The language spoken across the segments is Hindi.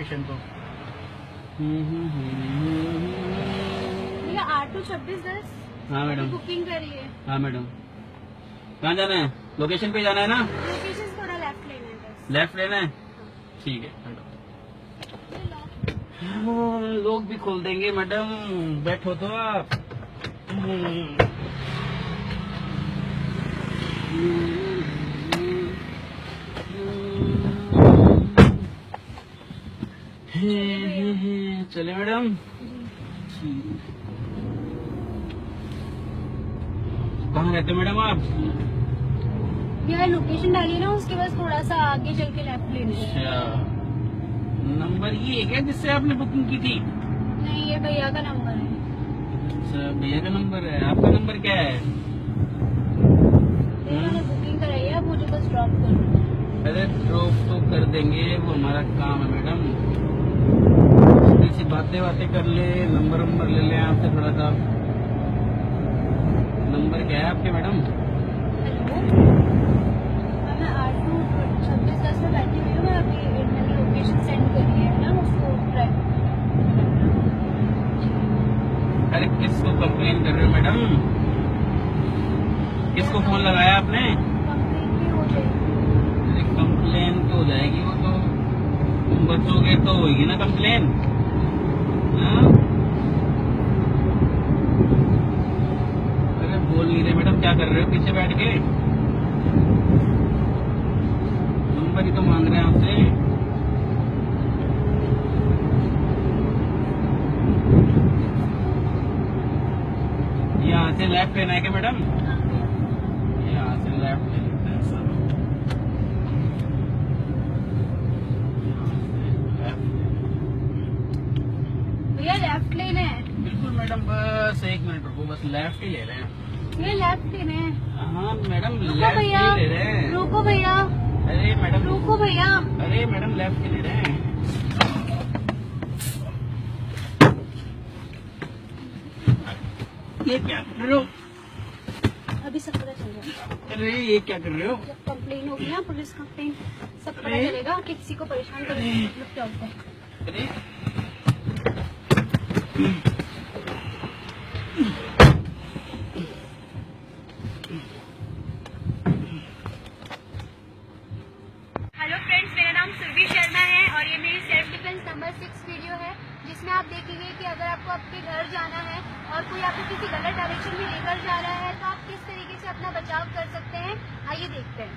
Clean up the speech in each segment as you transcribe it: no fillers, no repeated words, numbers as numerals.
लोकेशन तो। भैया R2 2610। हाँ मैडम। बुकिंग करिए। हाँ मैडम, कहाँ जाना है? लोकेशन पे जाना है ना? लोकेशन थोड़ा लेफ्ट लेना है बस। लेफ्ट लेना है, ठीक है मैडम। हाँ, लोग भी खोल देंगे मैडम, बैठो तो आप। चले मैडम। कहाँ रहते हो मैडम आप? भैया लोकेशन डालिए ना, उसके बाद थोड़ा सा आगे चल के लेफ्ट लेना है। अच्छा, नंबर ये है क्या जिससे आपने बुकिंग की थी? नहीं, ये भैया का नंबर है। अच्छा, भैया का नंबर है। आपका नंबर क्या है? मैंने बुकिंग कराई है, आप मुझे बस ड्रॉप कर दो। अरे ड्रॉप तो कर देंगे, वो हमारा काम है मैडम। थोड़ी सी बातें कर ले, नंबर ले लें आपसे थोड़ा सा। नंबर क्या है आपके मैडम? हेलो, मैं R2 2610 में बैठी हुई हूँ। मैं अभी मैंने लोकेशन सेंड करी है ना उसको ट्रैक। अरे किसको कंप्लेन कर रहे हो मैडम? किसको फोन लगाया आपने? कंप्लेन भी हो जाएगी। अरे कंप्लेन तो हो जाएगी, वो तो तुम बचोगे तो होगी ना कंप्लेन। हाँ? अरे बोल नहीं रहे मैडम, क्या कर रहे हो पीछे बैठ के? नंबर ही तो मांग रहे हैं आपसे। यहाँ से लेफ्ट लेना है क्या मैडम? यहाँ से लेफ्ट ले लेते हैं सर। भैया लेफ्ट लेना है। बिल्कुल मैडम, बस 1 मिनट रुको, बस लेफ्ट ही ले रहे हैं। भैया लेफ्ट लेना है। हाँ मैडम, रुको लेफ्ट भैया, ही ले रहे हैं। रुको भैया, अरे मैडम, रुको भैया। अरे मैडम लेफ्ट ही ले रहे हैं। ये क्या कर रहे हो? अभी सब पता चल जाएगा। अरे ये क्या कर रहे हो? जब कंप्लेन होगी ना, पुलिस कंप्लेन, सब पता अरे। चलेगा कि किसी को परेशान करने का मतलब क्या होता है। अरे हेलो फ्रेंड्स, मेरा नाम सुरभि शर्मा है और ये मेरी सेल्फ डिफेंस नंबर 6 वीडियो है, जिसमें आप देखेंगे कि अगर आपको आपके घर जाना है और कोई आपको किसी गलत डायरेक्शन में लेकर जा रहा है तो आप किस तरीके से अपना बचाव कर सकते हैं, आइए देखते हैं।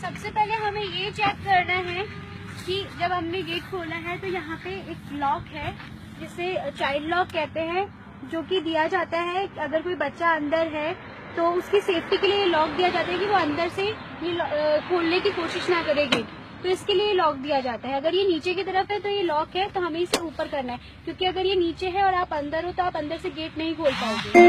सबसे पहले हमें ये चेक करना है कि जब हमने गेट खोला है तो यहाँ पे एक लॉक है जिसे चाइल्ड लॉक कहते हैं, जो कि दिया जाता है अगर कोई बच्चा अंदर है तो उसकी सेफ्टी के लिए ये लॉक दिया जाता है कि वो अंदर से ये खोलने की कोशिश ना करे गेट, तो इसके लिए लॉक दिया जाता है। अगर ये नीचे की तरफ है तो ये लॉक है, तो हमें इसे ऊपर करना है, क्योंकि अगर ये नीचे है और आप अंदर हो तो आप अंदर से गेट नहीं खोल पाओगे।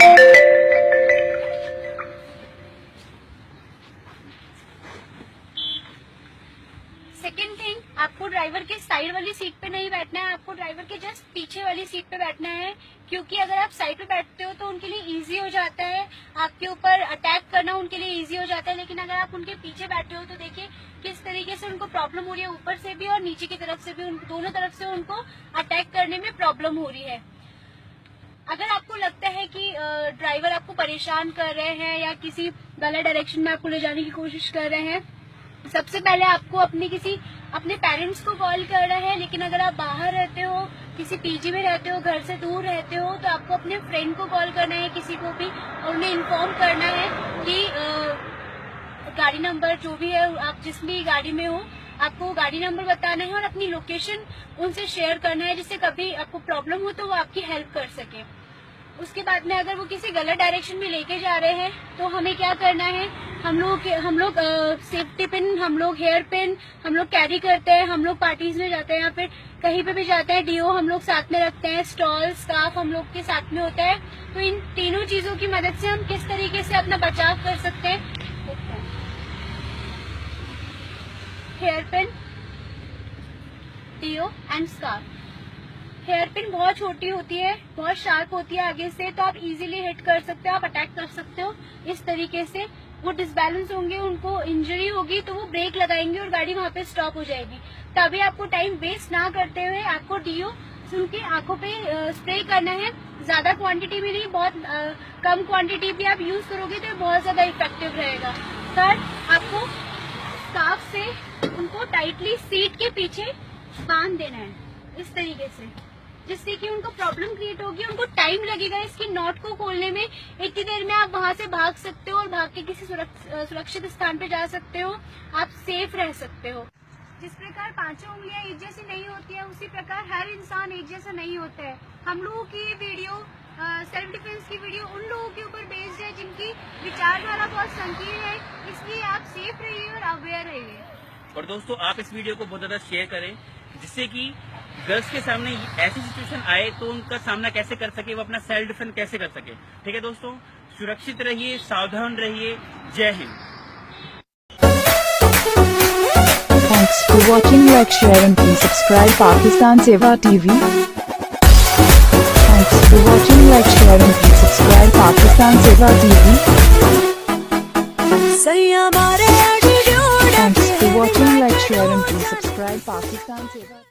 सेकेंड थिंग, आपको ड्राइवर के साइड वाली सीट पे नहीं बैठना है, आपको ड्राइवर के जस्ट पीछे वाली सीट पे बैठना है, क्योंकि अगर आप साइड पे बैठते हो तो उनके लिए इजी हो जाता है, आपके ऊपर अटैक करना उनके लिए इजी हो जाता है। लेकिन अगर आप उनके पीछे बैठे हो तो देखिए किस तरीके से उनको प्रॉब्लम हो रही है, ऊपर से भी और नीचे की तरफ से भी, दोनों तरफ से उनको अटैक करने में प्रॉब्लम हो रही है। अगर आपको लगता है कि ड्राइवर आपको परेशान कर रहे हैं या किसी गलत डायरेक्शन में आपको ले जाने की कोशिश कर रहे हैं, सबसे पहले आपको अपने पेरेंट्स को कॉल करना है। लेकिन अगर आप बाहर रहते हो, किसी पीजी में रहते हो, घर से दूर रहते हो, तो आपको अपने फ्रेंड को कॉल करना है, किसी को भी, और उन्हें इन्फॉर्म करना है कि गाड़ी नंबर जो भी है, आप जिस भी गाड़ी में हो, आपको गाड़ी नंबर बताना है और अपनी लोकेशन उनसे शेयर करना है, जिससे कभी आपको प्रॉब्लम हो तो वो आपकी हेल्प कर सके। उसके बाद में अगर वो किसी गलत डायरेक्शन में लेके जा रहे हैं तो हमें क्या करना है, हम लोग सेफ्टी पिन, हम लोग हेयर पिन हम लोग कैरी करते हैं, हम लोग पार्टीज में जाते हैं या फिर कहीं पे भी जाते हैं, डीओ हम लोग साथ में रखते हैं, स्टॉल स्कार्फ हम लोग के साथ में होता है। तो इन तीनों चीजों की मदद से हम किस तरीके से अपना बचाव कर सकते हैं। Hair pin, deo and scarf. Hair pin बहुत छोटी होती है, बहुत शार्प होती है आगे से, तो आप इजीली हिट कर सकते हो, आप अटैक कर सकते हो इस तरीके से। वो डिसबैलेंस होंगे, उनको इंजरी होगी, तो वो ब्रेक लगाएंगे और गाड़ी वहाँ पे स्टॉप हो जाएगी। तभी आपको टाइम वेस्ट ना करते हुए आपको डीओ उनकी आंखों पे स्प्रे करना है। ज्यादा क्वांटिटी में नहीं, बहुत कम क्वांटिटी भी आप यूज करोगे तो बहुत ज्यादा इफेक्टिव रहेगा। थर्ड, आपको स्कार्फ से उनको टाइटली सीट के पीछे बांध देना है इस तरीके से, जिससे कि उनको प्रॉब्लम क्रिएट होगी, उनको टाइम लगेगा इसकी नॉट को खोलने में। इतनी देर में आप वहां से भाग सकते हो और भाग के किसी सुरक्षित स्थान पे जा सकते हो, आप सेफ रह सकते हो। जिस प्रकार पांचों उंगलियां एक जैसी नहीं होती है, उसी प्रकार हर इंसान एक जैसा नहीं होता है। हम लोगों की ये वीडियो सेल्फ डिफेंस की वीडियो उन लोगों के ऊपर बेस्ड है जिनकी विचारधारा बहुत संकीर्ण है, इसलिए आप सेफ रहिए और अवेयर रहिए। और दोस्तों, आप इस वीडियो को बहुत ज्यादा शेयर करें, जिससे कि गर्ल्स के सामने ऐसी सिचुएशन आए तो उनका सामना कैसे कर सके, वो अपना सेल्फ डिफेंस कैसे कर सके। ठीक है दोस्तों, सुरक्षित रहिए, सावधान रहिए। जय Hind. Thanks for watching. Like, share and please subscribe Pakistan Seva TV. Thanks for watching. Like, share and please subscribe Pakistan Seva TV. Thanks for watching. Like, share and please subscribe Pakistan Seva TV.